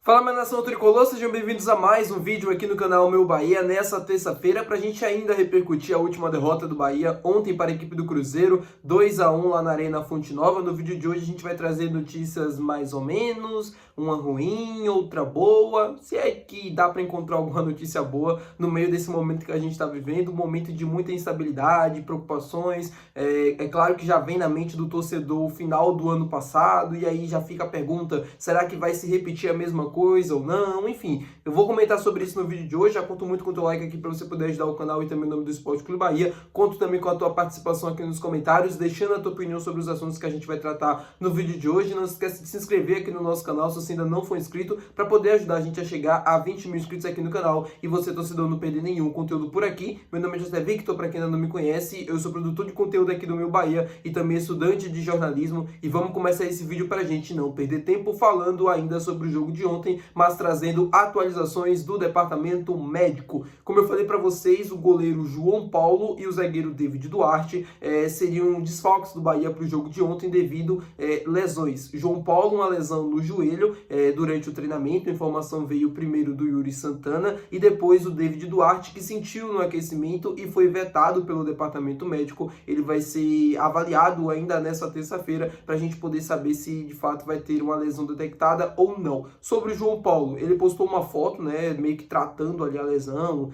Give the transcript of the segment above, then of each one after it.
Fala, minha nação tricolor, sejam bem-vindos a mais um vídeo aqui no canal Meu Bahia nessa terça-feira para a gente ainda repercutir a última derrota do Bahia ontem para a equipe do Cruzeiro, 2-1 lá na Arena Fonte Nova. No vídeo de hoje a gente vai trazer notícias mais ou menos, uma ruim, outra boa, se é que dá para encontrar alguma notícia boa no meio desse momento que a gente está vivendo, um momento de muita instabilidade, preocupações. É claro que já vem na mente do torcedor o final do ano passado e aí já fica a pergunta, será que vai se repetir a mesma coisa ou não? Enfim, eu vou comentar sobre isso no vídeo de hoje. Já conto muito com o teu like aqui para você poder ajudar o canal e também o nome do Esporte Clube Bahia. Conto também com a tua participação aqui nos comentários, deixando a tua opinião sobre os assuntos que a gente vai tratar no vídeo de hoje. Não esquece de se inscrever aqui no nosso canal se você ainda não for inscrito, para poder ajudar a gente a chegar a 20 mil inscritos aqui no canal e você, torcedor, não perder nenhum conteúdo por aqui. Meu nome é José Victor, para quem ainda não me conhece, eu sou produtor de conteúdo aqui do Meu Bahia e também estudante de jornalismo, e vamos começar esse vídeo para a gente não perder tempo falando ainda sobre o jogo de ontem, mas trazendo atualizações do departamento médico. Como eu falei para vocês, o goleiro João Paulo e o zagueiro David Duarte seriam desfalques do Bahia para o jogo de ontem devido lesões. João Paulo, uma lesão no joelho durante o treinamento, a informação veio primeiro do Yuri Santana e depois o David Duarte, que sentiu no aquecimento e foi vetado pelo departamento médico. Ele vai ser avaliado ainda nessa terça-feira para a gente poder saber se de fato vai ter uma lesão detectada ou não. Sobre o João Paulo, ele postou uma foto, meio que tratando ali a lesão,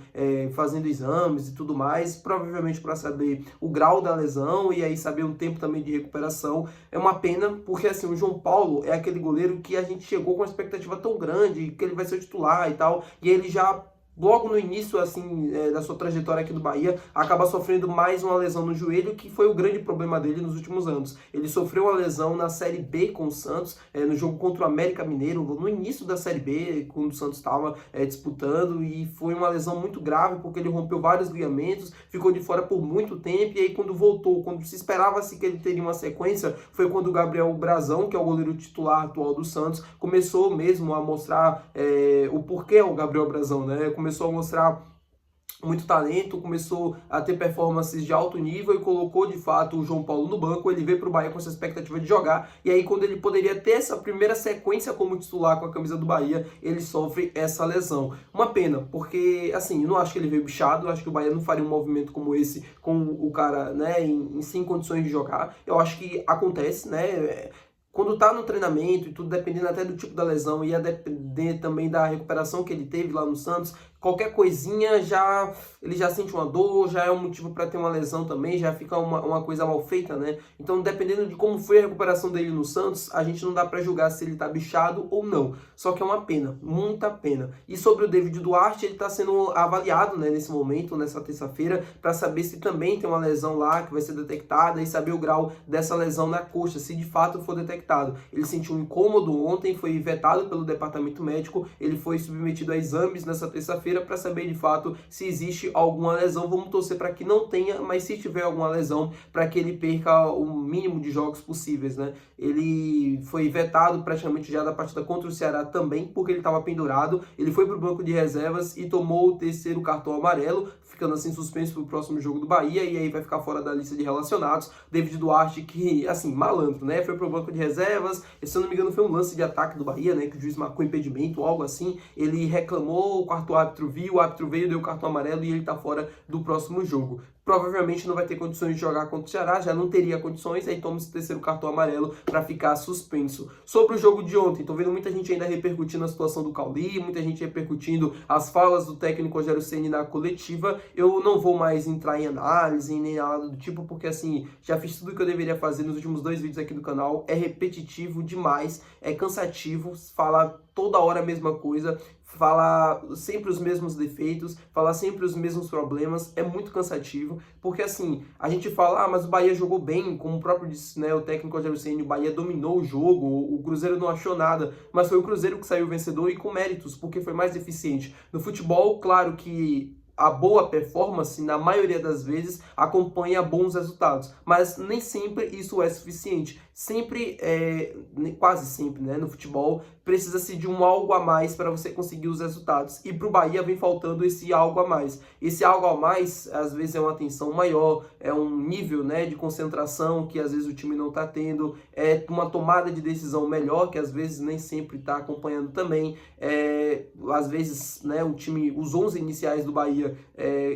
fazendo exames e tudo mais, provavelmente para saber o grau da lesão e aí saber um tempo também de recuperação. É uma pena, porque assim, o João Paulo é aquele goleiro que a gente chegou com uma expectativa tão grande, que ele vai ser o titular e tal, e ele já logo no início assim da sua trajetória aqui do Bahia, acaba sofrendo mais uma lesão no joelho, que foi o grande problema dele nos últimos anos. Ele sofreu uma lesão na Série B com o Santos, no jogo contra o América Mineiro, no início da Série B, quando o Santos estava disputando, e foi uma lesão muito grave, porque ele rompeu vários ligamentos, ficou de fora por muito tempo, e aí quando voltou, quando se esperava-se que ele teria uma sequência, foi quando o Gabriel Brazão, que é o goleiro titular atual do Santos, começou mesmo a mostrar o porquê é o Gabriel Brazão, começou a mostrar muito talento, começou a ter performances de alto nível e colocou de fato o João Paulo no banco. Ele veio para o Bahia com essa expectativa de jogar, e aí quando ele poderia ter essa primeira sequência como titular com a camisa do Bahia, ele sofre essa lesão. Uma pena, porque assim, eu não acho que ele veio bichado, eu acho que o Bahia não faria um movimento como esse com o cara sem condições de jogar. Eu acho que acontece, quando tá no treinamento e tudo, dependendo até do tipo da lesão e a depender também da recuperação que ele teve lá no Santos, qualquer coisinha ele já sente uma dor, já é um motivo para ter uma lesão também, já fica uma coisa mal feita, Então, dependendo de como foi a recuperação dele no Santos, a gente não dá para julgar se ele tá bichado ou não. Só que é uma pena, muita pena. E sobre o David Duarte, ele tá sendo avaliado, nesse momento, nessa terça-feira, para saber se também tem uma lesão lá que vai ser detectada e saber o grau dessa lesão na coxa, se de fato for detectado. Ele sentiu um incômodo ontem, foi vetado pelo departamento médico, ele foi submetido a exames nessa terça-feira para saber de fato se existe alguma lesão. Vamos torcer para que não tenha, mas se tiver alguma lesão, para que ele perca o mínimo de jogos possíveis, Ele foi vetado praticamente já da partida contra o Ceará também, porque ele estava pendurado. Ele foi para o banco de reservas e tomou o terceiro cartão amarelo, ficando assim suspenso para o próximo jogo do Bahia, e aí vai ficar fora da lista de relacionados. David Duarte, que, assim, malandro, foi para o banco de reservas, se eu não me engano foi um lance de ataque do Bahia, que o juiz marcou impedimento, algo assim. Ele reclamou, o quarto árbitro viu, o árbitro veio, deu o cartão amarelo e ele tá fora do próximo jogo. Provavelmente não vai ter condições de jogar contra o Ceará, já não teria condições, aí toma esse terceiro cartão amarelo para ficar suspenso. Sobre o jogo de ontem, tô vendo muita gente ainda repercutindo a situação do Cauli, muita gente repercutindo as falas do técnico Rogério Ceni na coletiva. Eu não vou mais entrar em análise, nem nada do tipo, porque assim, já fiz tudo o que eu deveria fazer nos últimos 2 vídeos aqui do canal, é repetitivo demais, é cansativo, falar toda hora a mesma coisa, falar sempre os mesmos defeitos, falar sempre os mesmos problemas, é muito cansativo, porque assim, a gente fala, mas o Bahia jogou bem, como o próprio disse, o técnico Rogério Ceni, o Bahia dominou o jogo, o Cruzeiro não achou nada, mas foi o Cruzeiro que saiu vencedor e com méritos, porque foi mais eficiente. No futebol, claro que a boa performance, na maioria das vezes, acompanha bons resultados, mas nem sempre isso é suficiente. Sempre, quase sempre, né, no futebol, precisa-se de um algo a mais para você conseguir os resultados. E para o Bahia vem faltando esse algo a mais. Esse algo a mais, às vezes, é uma atenção maior, é um nível, né, de concentração que às vezes o time não está tendo, é uma tomada de decisão melhor, que às vezes nem sempre está acompanhando também. Às vezes, né, o time, os 11 iniciais do Bahia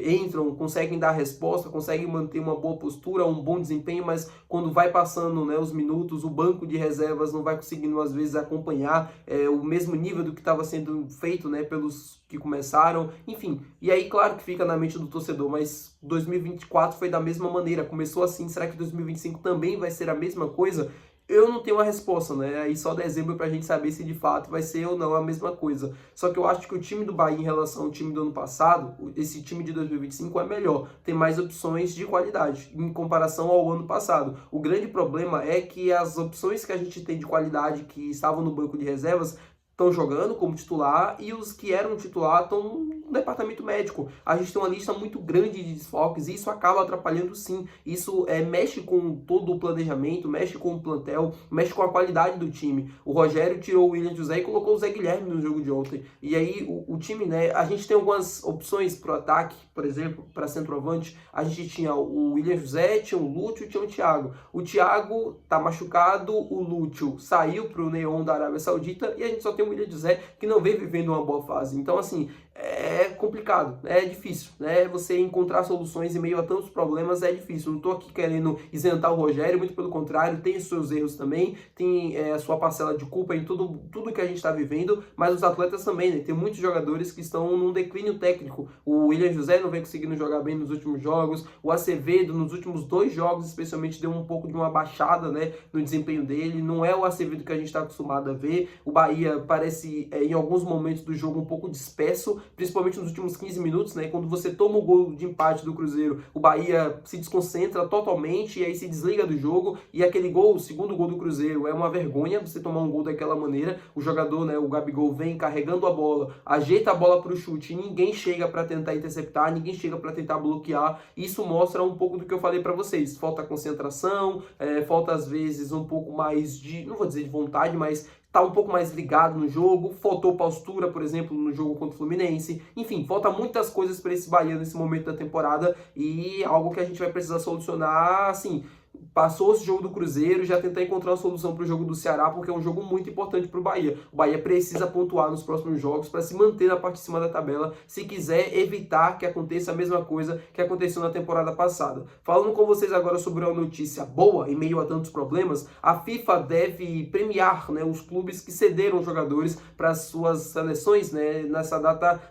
entram, conseguem dar resposta, conseguem manter uma boa postura, um bom desempenho, mas quando vai passando, né, os minutos, o banco de reservas não vai conseguindo às vezes acompanhar o mesmo nível do que estava sendo feito, né, pelos que começaram, enfim. E aí, claro que fica na mente do torcedor, mas 2024 foi da mesma maneira, começou assim, será que 2025 também vai ser a mesma coisa? Eu não tenho uma resposta, né? Aí só dezembro pra gente saber se de fato vai ser ou não a mesma coisa. Só que eu acho que o time do Bahia em relação ao time do ano passado, esse time de 2025 é melhor, tem mais opções de qualidade em comparação ao ano passado. O grande problema é que as opções que a gente tem de qualidade que estavam no banco de reservas estão jogando como titular e os que eram titular estão no departamento médico. A gente tem uma lista muito grande de desfalques e isso acaba atrapalhando sim. Isso mexe com todo o planejamento, mexe com o plantel, mexe com a qualidade do time. O Rogério tirou o William José e colocou o Zé Guilherme no jogo de ontem. E aí o time, né, a gente tem algumas opções para o ataque, por exemplo, para centroavante. A gente tinha o William José, tinha o Lúcio, tinha o Thiago. O Thiago tá machucado, o Lúcio saiu para o Neon da Arábia Saudita e a gente só tem o William José que não vem vivendo uma boa fase. Então, assim, é complicado, é difícil, né? Você encontrar soluções em meio a tantos problemas é difícil. Não tô aqui querendo isentar o Rogério, muito pelo contrário, tem os seus erros também, tem a sua parcela de culpa em tudo que a gente está vivendo, mas os atletas também, né? Tem muitos jogadores que estão num declínio técnico. O William José não vem conseguindo jogar bem nos últimos jogos, o Acevedo nos últimos 2 jogos especialmente deu um pouco de uma baixada, né, no desempenho dele. Não é o Acevedo que a gente está acostumado a ver. O Bahia parece em alguns momentos do jogo um pouco disperso, principalmente nos últimos 15 minutos, né? Quando você toma o gol de empate do Cruzeiro, o Bahia se desconcentra totalmente e aí se desliga do jogo. E aquele gol, o segundo gol do Cruzeiro, é uma vergonha você tomar um gol daquela maneira. O jogador, né, o Gabigol, vem carregando a bola, ajeita a bola para o chute e ninguém chega para tentar interceptar, ninguém chega para tentar bloquear. Isso mostra um pouco do que eu falei para vocês. Falta concentração, falta às vezes um pouco mais de, não vou dizer de vontade, mas tá um pouco mais ligado no jogo, faltou postura, por exemplo, no jogo contra o Fluminense. Enfim, falta muitas coisas para esse Bahia nesse momento da temporada e algo que a gente vai precisar solucionar, assim. Passou esse jogo do Cruzeiro, já tentar encontrar uma solução para o jogo do Ceará, porque é um jogo muito importante para o Bahia. O Bahia precisa pontuar nos próximos jogos para se manter na parte de cima da tabela, se quiser evitar que aconteça a mesma coisa que aconteceu na temporada passada. Falando com vocês agora sobre uma notícia boa, em meio a tantos problemas, a FIFA deve premiar, né, os clubes que cederam jogadores para as suas seleções, né,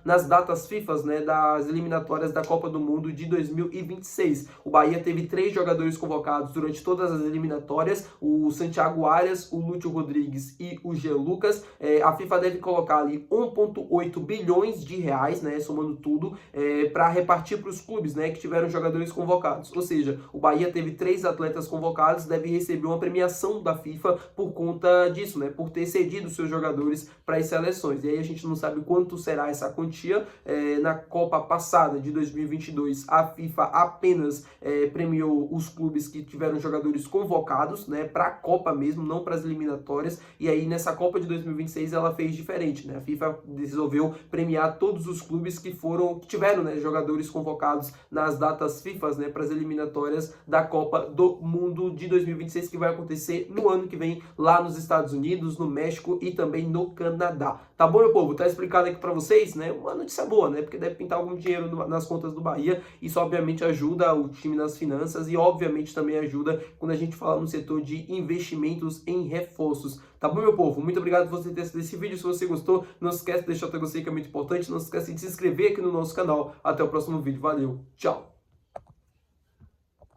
nas datas FIFA, né, das eliminatórias da Copa do Mundo de 2026. O Bahia teve 3 jogadores convocados durante todas as eliminatórias, o Santiago Arias, o Lúcio Rodrigues e o Jean Lucas. A FIFA deve colocar ali 1,8 bilhões de reais, né, somando tudo, para repartir para os clubes, né, que tiveram jogadores convocados. Ou seja, o Bahia teve 3 atletas convocados, deve receber uma premiação da FIFA por conta disso, né, por ter cedido seus jogadores para as seleções. E aí a gente não sabe quanto será essa quantia. Na Copa passada de 2022, a FIFA apenas premiou os clubes que tiveram jogadores convocados, né, para a Copa mesmo, não para as eliminatórias. E aí nessa Copa de 2026 ela fez diferente, né? A FIFA resolveu premiar todos os clubes que tiveram, né, jogadores convocados nas datas FIFA, né, para as eliminatórias da Copa do Mundo de 2026, que vai acontecer no ano que vem lá nos Estados Unidos, no México e também no Canadá. Tá bom, meu povo? Tá explicado aqui para vocês, né? Uma notícia boa, né? Porque deve pintar algum dinheiro nas contas do Bahia. Isso obviamente ajuda o time nas finanças e obviamente também ajuda quando a gente fala no setor de investimentos em reforços. Tá bom, meu povo? Muito obrigado por você ter assistido esse vídeo. Se você gostou, não se esquece de deixar o teu gostei, que é muito importante. Não se esquece de se inscrever aqui no nosso canal. Até o próximo vídeo. Valeu, tchau!